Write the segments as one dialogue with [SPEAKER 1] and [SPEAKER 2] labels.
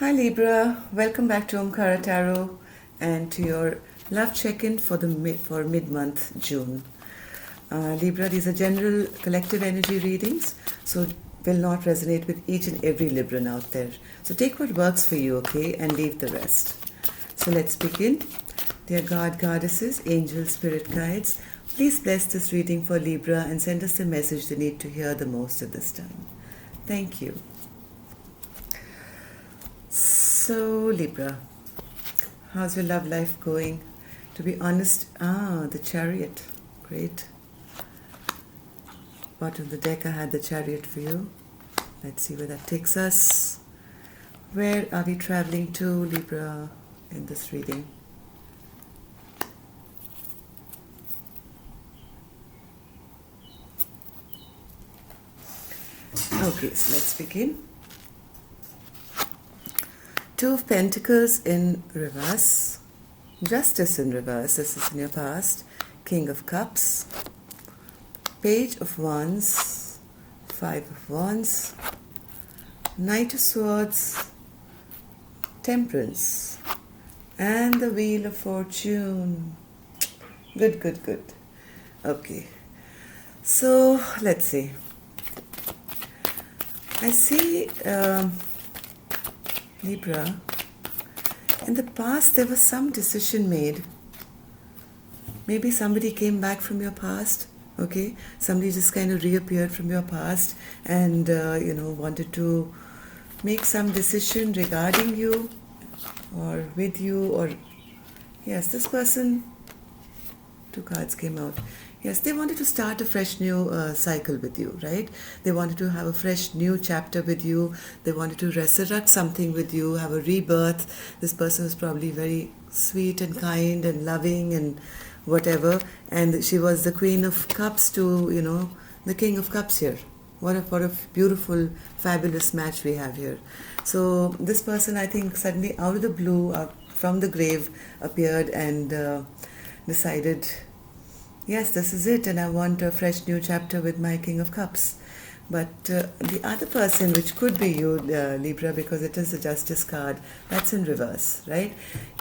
[SPEAKER 1] Hi Libra, welcome back to Omkara Tarot and to your love check-in for mid-month June. Libra, these are general collective energy readings, so will not resonate with each and every Libran out there. So take what works for you, okay, and leave the rest. So let's begin. Dear God, Goddesses, Angels, Spirit Guides, please bless this reading for Libra and send us the message they need to hear the most at this time. Thank you. So Libra, how's your love life going? To be honest, the Chariot, great. Bottom of the deck I had the Chariot for you. Let's see where that takes us. Where are we traveling to, Libra, in this reading? Okay, so let's begin. Two of Pentacles in reverse, Justice in reverse, this is in your past, King of Cups, Page of Wands, Five of Wands, Knight of Swords, Temperance, and the Wheel of Fortune. Good, good, good. Okay, so let's see. I see Libra, in the past there was some decision made. Maybe somebody came back from your past, okay? Somebody just kind of reappeared from your past and, wanted to make some decision regarding you or with you or... Yes, this person, two cards came out. Yes, they wanted to start a fresh new cycle with you, right? They wanted to have a fresh new chapter with you. They wanted to resurrect something with you, have a rebirth. This person was probably very sweet and kind and loving and whatever. And she was the Queen of Cups to, the King of Cups here. What a beautiful, fabulous match we have here. So this person, I think, suddenly out of the blue, from the grave, appeared and decided... Yes, this is it, and I want a fresh new chapter with my King of Cups. But the other person, which could be you, Libra, because it is the Justice card, that's in reverse, right?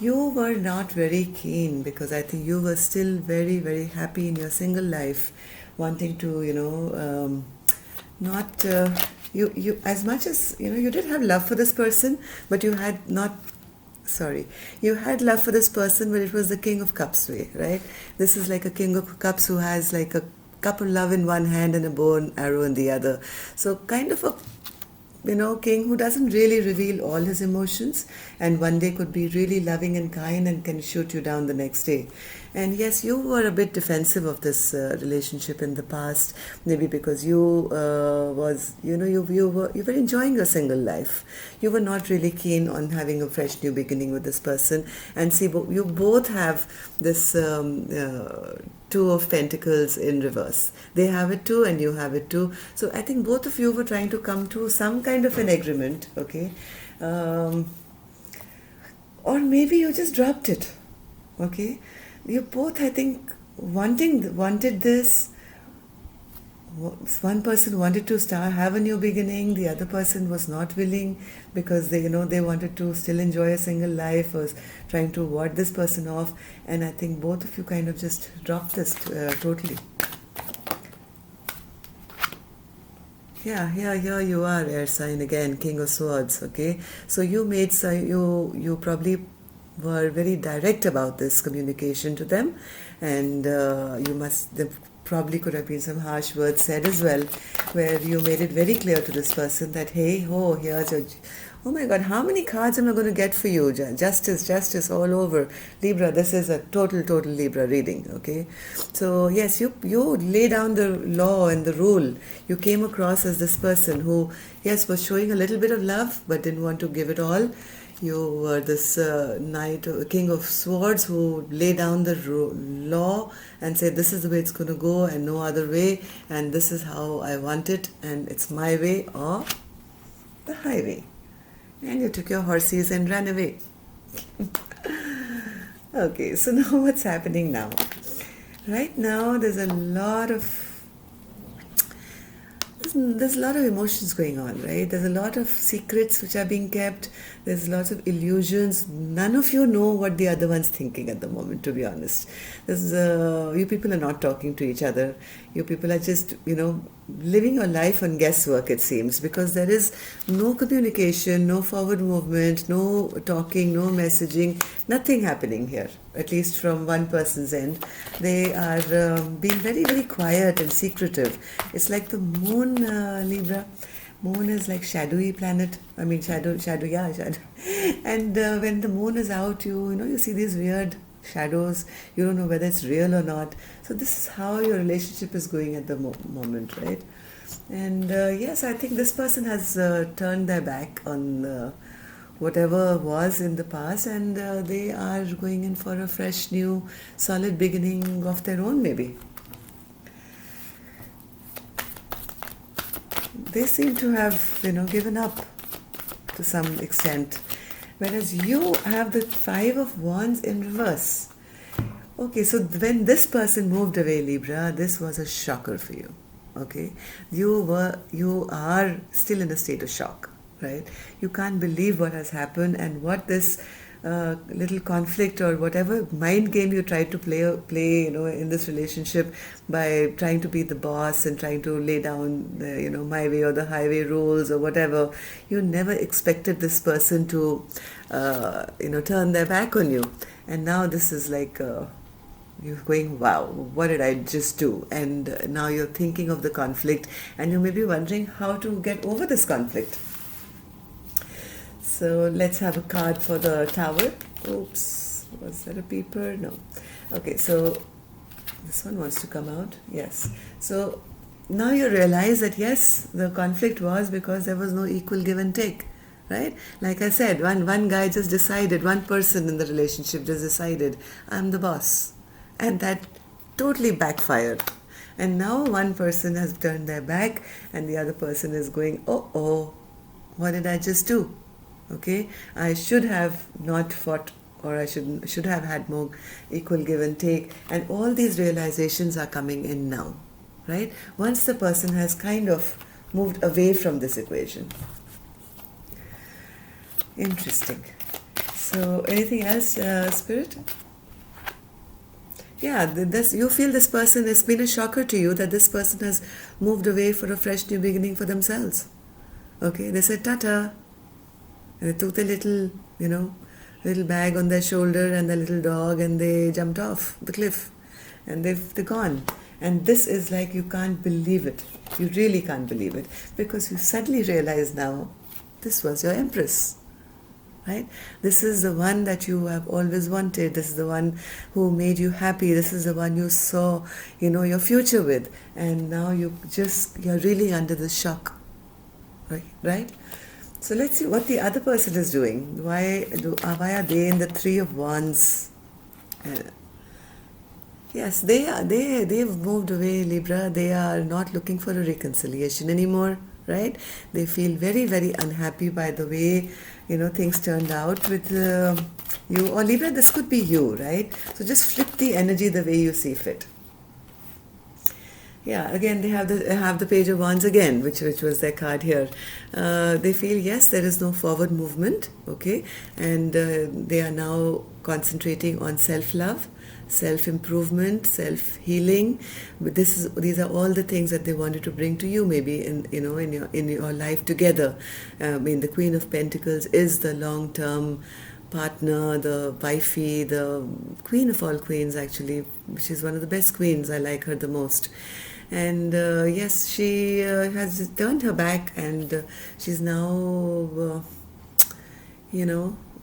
[SPEAKER 1] You were not very keen because I think you were still very, very happy in your single life, wanting to, you as much as, you did have love for this person, but you had not... you had love for this person, but it was the King of Cups way, right? This is like a King of Cups who has like a cup of love in one hand and a bow and arrow in the other. So kind of a, king who doesn't really reveal all his emotions and one day could be really loving and kind and can shoot you down the next day. And yes, you were a bit defensive of this relationship in the past, maybe because you you were enjoying your single life. You were not really keen on having a fresh new beginning with this person. And see, you both have this Two of Pentacles in reverse. They have it too and you have it too. So I think both of you were trying to come to some kind of an agreement, okay? Or maybe you just dropped it, okay? You both, I think, wanted this. One person wanted to have a new beginning. The other person was not willing because they wanted to still enjoy a single life, was trying to ward this person off. And I think both of you kind of just dropped this totally. Yeah, here you are, air sign again, King of Swords, okay? So you probably were very direct about this communication to them, and there probably could have been some harsh words said as well, where you made it very clear to this person that, hey, here's your... Oh my God, how many cards am I going to get for you? Justice all over. Libra, this is a total Libra reading, okay? So yes, you lay down the law and the rule. You came across as this person who, yes, was showing a little bit of love, but didn't want to give it all. You were this King of Swords who laid down the law and said, this is the way it's going to go and no other way, and this is how I want it, and it's my way or the highway. And you took your horses and ran away. Okay, so now what's happening now? Right now, there's there's a lot of emotions going on, right? There's a lot of secrets which are being kept. There's lots of illusions. None of you know what the other one's thinking at the moment, to be honest. You people are not talking to each other. You people are just, living your life on guesswork, it seems, because there is no communication, no forward movement, no talking, no messaging, nothing happening here, at least from one person's end. They are being very, very quiet and secretive. It's like the moon, Libra. Moon is like shadowy planet. I mean, shadow, yeah, shadow. And when the moon is out, you see these weird shadows. You don't know whether it's real or not. So this is how your relationship is going at the moment, right? And yes, I think this person has turned their back on whatever was in the past, and they are going in for a fresh, new, solid beginning of their own, maybe. They seem to have, given up to some extent. Whereas you have the Five of Wands in reverse. Okay, so when this person moved away, Libra, this was a shocker for you. Okay, you are still in a state of shock, right? You can't believe what has happened and what this little conflict or whatever mind game you tried to play, in this relationship by trying to be the boss and trying to lay down the, my way or the highway rules or whatever. You never expected this person to, turn their back on you. And now this is like, you're going, wow, what did I just do? And now you're thinking of the conflict and you may be wondering how to get over this conflict. So let's have a card for the Tower. Oops, was that a peeper? No. Okay, so this one wants to come out. Yes. So now you realize that yes, the conflict was because there was no equal give and take, right? Like I said, one guy just decided, one person in the relationship just decided, I'm the boss. And that totally backfired. And now one person has turned their back and the other person is going, oh, what did I just do? Okay, I should have not fought, or I should have had more equal give and take. And all these realizations are coming in now, right? Once the person has kind of moved away from this equation. Interesting. So anything else, Spirit? Yeah, you feel this person has been a shocker to you, that this person has moved away for a fresh new beginning for themselves. Okay, they said tata. And they took the little bag on their shoulder and the little dog and they jumped off the cliff and they're gone. And this is like, you can't believe it. You really can't believe it, because you suddenly realize now this was your Empress, right? This is the one that you have always wanted. This is the one who made you happy. This is the one you saw, your future with. And now you're really under the shock, right? So let's see what the other person is doing. Why are they in the Three of Wands? Yes, they've moved away, Libra. They are not looking for a reconciliation anymore, right? They feel very, very unhappy by the way, things turned out with you. Or Libra, this could be you, right? So just flip the energy the way you see fit. Yeah, again they have the Page of Wands again, which was their card here. They feel yes, there is no forward movement, okay, and they are now concentrating on self-love, self-improvement, self-healing. But these are all the things that they wanted to bring to you, maybe in your life together. The Queen of Pentacles is the long-term partner, the wifey, the queen of all queens actually. She's one of the best queens. I like her the most. And yes, she has turned her back and she's now,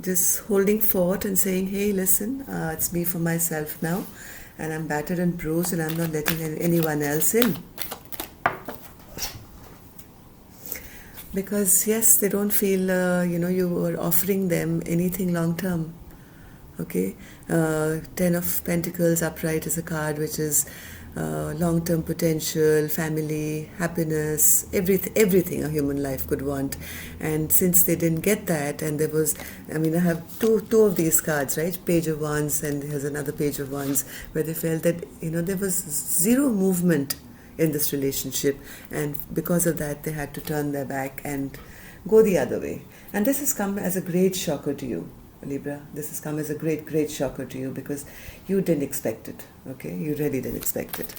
[SPEAKER 1] just holding fort and saying, hey, listen, it's me for myself now, and I'm battered and bruised and I'm not letting anyone else in. Because yes, they don't feel, you were offering them anything long term. Okay, Ten of Pentacles upright is a card which is long-term potential, family, happiness, everything a human life could want. And since they didn't get that, and there was, I have two of these cards, right? Page of Wands, and there's another Page of Wands, where they felt that, there was zero movement in this relationship, and because of that they had to turn their back and go the other way. And this has come as a great shocker to you, Libra. This has come as a great shocker to you because you didn't expect it. Okay, you really didn't expect it.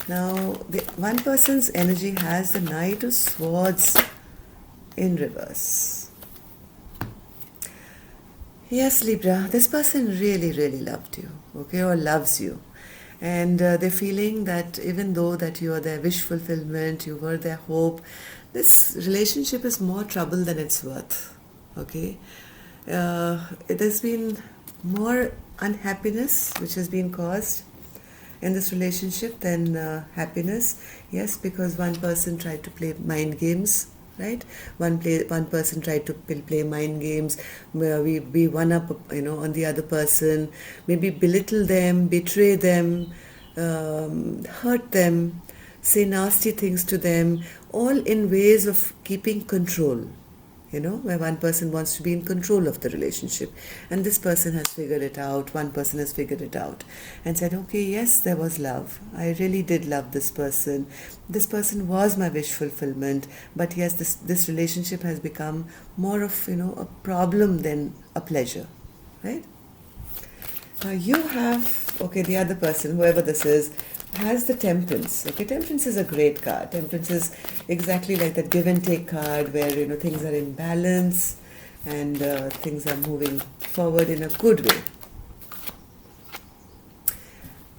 [SPEAKER 1] Now, the one person's energy has the Knight of Swords in reverse. Yes, Libra, this person really loved you, okay, or loves you. And they're feeling that even though that you are their wish fulfillment, you were their hope, this relationship is more trouble than it's worth, okay. There's been more unhappiness which has been caused in this relationship than happiness. Yes, because one person tried to play mind games, right? One person tried to play mind games where we one up, on the other person, maybe belittle them, betray them, hurt them, say nasty things to them, all in ways of keeping control. Where one person wants to be in control of the relationship. And this person has figured it out, one person has figured it out and said, okay, yes, there was love. I really did love this person. This person was my wish fulfillment. But yes, this relationship has become more of, a problem than a pleasure, right? Now you have, the other person, whoever this is, has the Temperance. Okay, Temperance is a great card. Temperance is exactly like that give and take card where things are in balance and things are moving forward in a good way.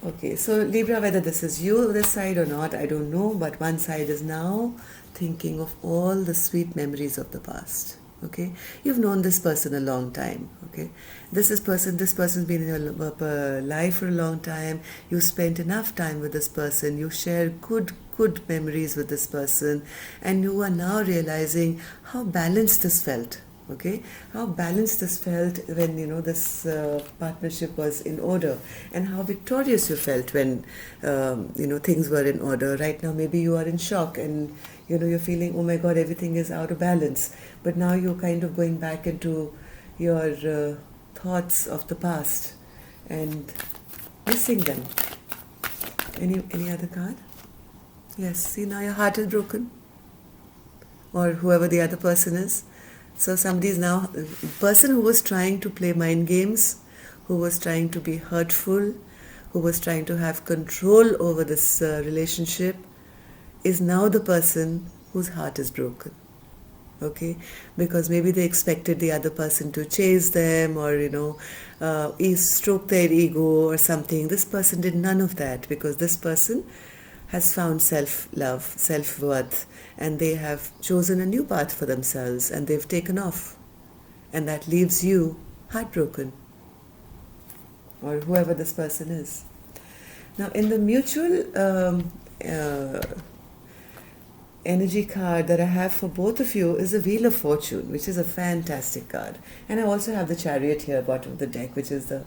[SPEAKER 1] Okay, so Libra, whether this is you this side or not, I don't know, but one side is now thinking of all the sweet memories of the past. Okay, you've known this person a long time. Okay, this person's been in your life for a long time. You spent enough time with this person. You share good memories with this person, and you are now realizing how balanced this felt. Okay, how balanced this felt when this partnership was in order, and how victorious you felt when things were in order. Right now, maybe you are in shock and you're feeling, oh my God, everything is out of balance. But now you're kind of going back into your thoughts of the past and missing them. Any other card? Yes, see, now your heart is broken, or whoever the other person is. So somebody is now, a person who was trying to play mind games, who was trying to be hurtful, who was trying to have control over this relationship, is now the person whose heart is broken. Okay, because maybe they expected the other person to chase them or stroke their ego or something. This person did none of that, because this person has found self-love, self-worth, and they have chosen a new path for themselves, and they've taken off, and that leaves you heartbroken, or whoever this person is. Now, in the mutual energy card that I have for both of you is the Wheel of Fortune, which is a fantastic card. And I also have the Chariot here, bottom of the deck, which is the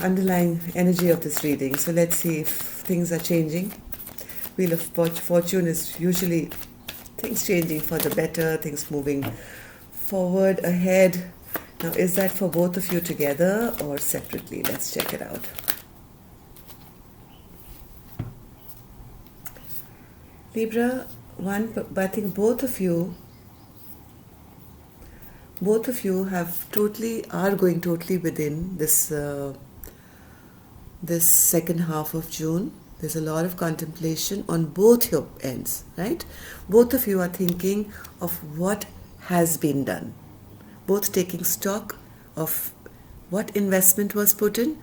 [SPEAKER 1] underlying energy of this reading. So let's see if things are changing. Wheel of Fortune is usually things changing for the better, things moving forward, ahead. Now, is that for both of you together or separately? Let's check it out. Libra, but I think both of you are going totally within this this second half of June. There's a lot of contemplation on both your ends, right? Both of you are thinking of what has been done, both taking stock of what investment was put in,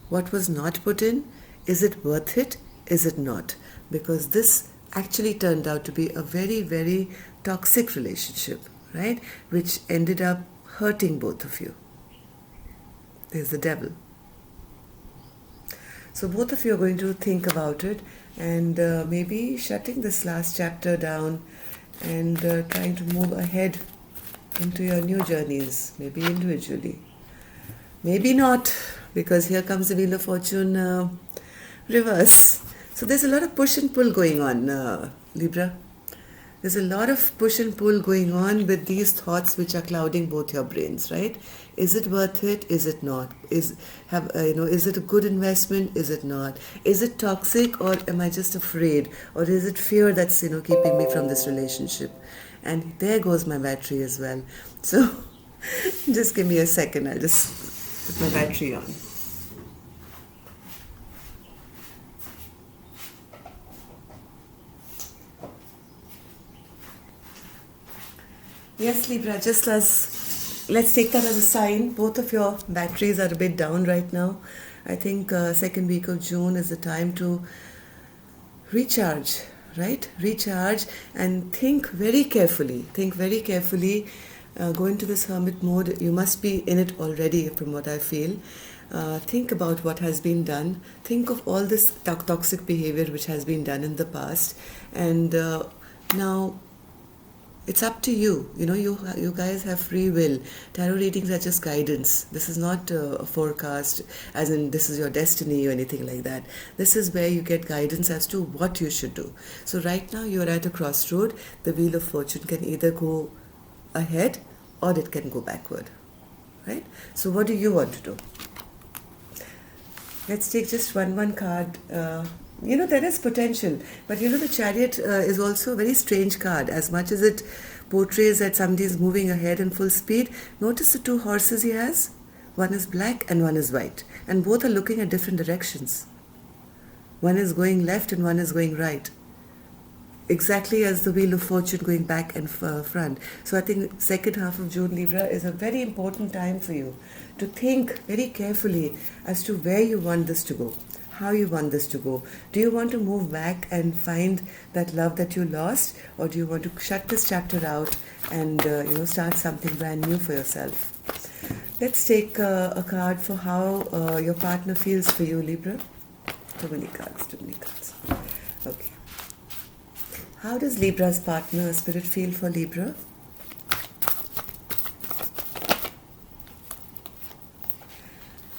[SPEAKER 1] what was not put in, is it worth it, is it not? Because this actually turned out to be a very toxic relationship, right? Which ended up hurting both of you. There's the devil. So both of you are going to think about it and maybe shutting this last chapter down and trying to move ahead into your new journeys, maybe individually. Maybe not, because here comes the Wheel of Fortune reverse. So there's a lot of push and pull going on, Libra. There's a lot of push and pull going on with these thoughts which are clouding both your brains, right? Is it worth it? Is it not? Is it a good investment? Is it not? Is it toxic, or am I just afraid? Or is it fear that's keeping me from this relationship? And there goes my battery as well. So just give me a second. I'll just put my battery on. Yes, Libra, just as let's take that as a sign. Both of your batteries are a bit down right now. I think second week of June is the time to recharge, right? Recharge and think very carefully. Think very carefully. Go into this hermit mode. You must be in it already, from what I feel. Think about what has been done. Think of all this toxic behavior which has been done in the past, and now it's up to you. You guys have free will. Tarot readings are just guidance. This is not a forecast, as in this is your destiny or anything like that. This is where you get guidance as to what you should do. So right now you're at a crossroad. The wheel of fortune can either go ahead or it can go backward, right? So what do you want to do? Let's take just one card. There is potential, but the Chariot is also a very strange card. As much as it portrays that somebody is moving ahead in full speed, notice the two horses he has. One is black and one is white, and both are looking at different directions. One is going left and one is going right, exactly as the Wheel of Fortune going back and front. So I think second half of June, Libra, is a very important time for you to think very carefully as to where you want this to go, how you want this to go. Do you want to move back and find that love that you lost, or do you want to shut this chapter out and start something brand new for yourself? Let's take a card for how your partner feels for you, Libra. Too many cards. Okay. How does Libra's partner, Spirit, feel for Libra?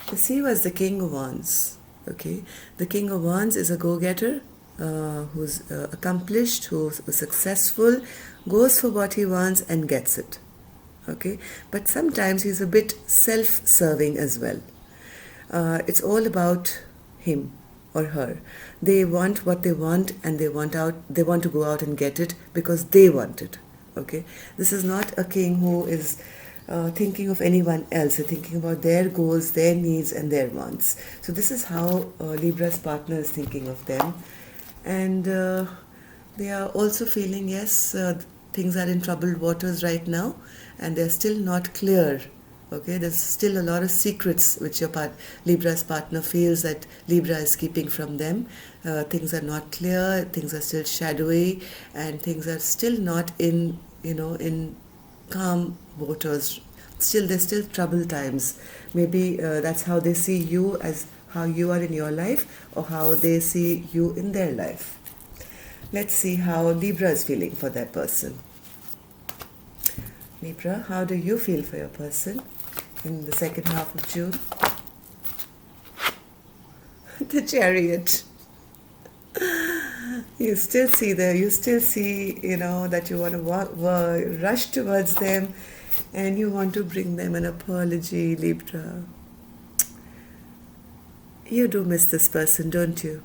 [SPEAKER 1] The Sea was the King of Wands. Okay, the King of Wands is a go-getter who's accomplished, who's successful, goes for what he wants and gets it. Okay, but sometimes he's a bit self-serving as well. It's all about him or her. They want what they want, and they want to go out and get it because they want it. Okay, this is not a king who is thinking of anyone else. They're thinking about their goals, their needs, and their wants. So this is how Libra's partner is thinking of them, and they are also feeling, yes, things are in troubled waters right now, and they're still not clear. Okay, there's still a lot of secrets which Libra's partner feels that Libra is keeping from them. Things are not clear, things are still shadowy, and things are still not in calm waters. There's still troubled times. Maybe that's how they see you, as how you are in your life, or how they see you in their life. Let's see how Libra is feeling for that person. Libra, how do you feel for your person in the second half of June? The Chariot. You still see that you want to rush towards them, and you want to bring them an apology, Libra. You do miss this person, don't you?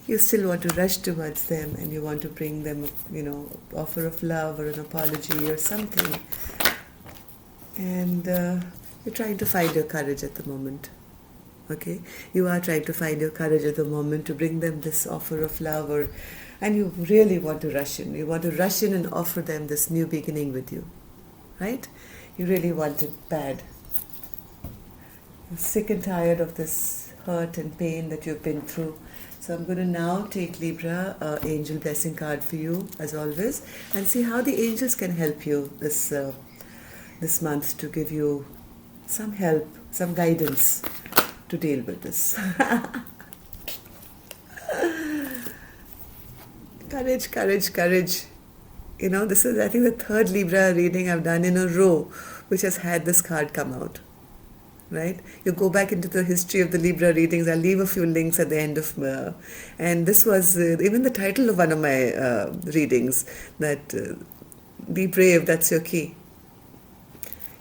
[SPEAKER 1] You still want to rush towards them, and you want to bring them, offer of love or an apology or something. And you're trying to find your courage at the moment. Okay, you are trying to find your courage at the moment to bring them this offer of love, and you really want to rush in. You want to rush in and offer them this new beginning with you, right? You really want it bad. You're sick and tired of this hurt and pain that you've been through. So I'm going to now take, Libra, angel blessing card for you as always, and see how the angels can help you this month to give you some help, some guidance to deal with this. Courage. This is, I think, the third Libra reading I've done in a row which has had this card come out. right? You go back into the history of the Libra readings. I'll leave a few links at the end of and this was even the title of one of my readings, that be brave, that's your key.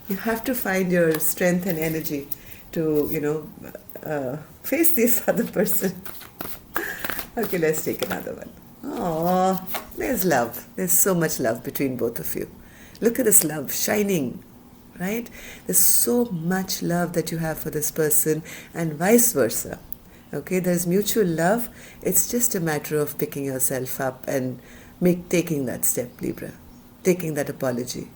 [SPEAKER 1] You have to find your strength and energy to, face this other person. Okay, let's take another one. Oh, there's love. There's so much love between both of you. Look at this love shining, right? There's so much love that you have for this person, and vice versa. Okay, there's mutual love. It's just a matter of picking yourself up and taking that step, Libra, taking that apology.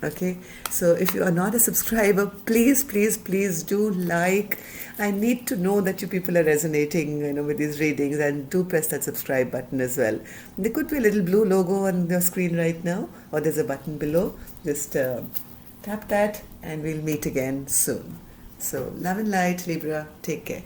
[SPEAKER 1] Okay, so if you are not a subscriber, please, please, please do like. I need to know that you people are resonating, with these readings, and do press that subscribe button as well. There could be a little blue logo on your screen right now, or there's a button below. Just tap that, and we'll meet again soon. So, love and light, Libra. Take care.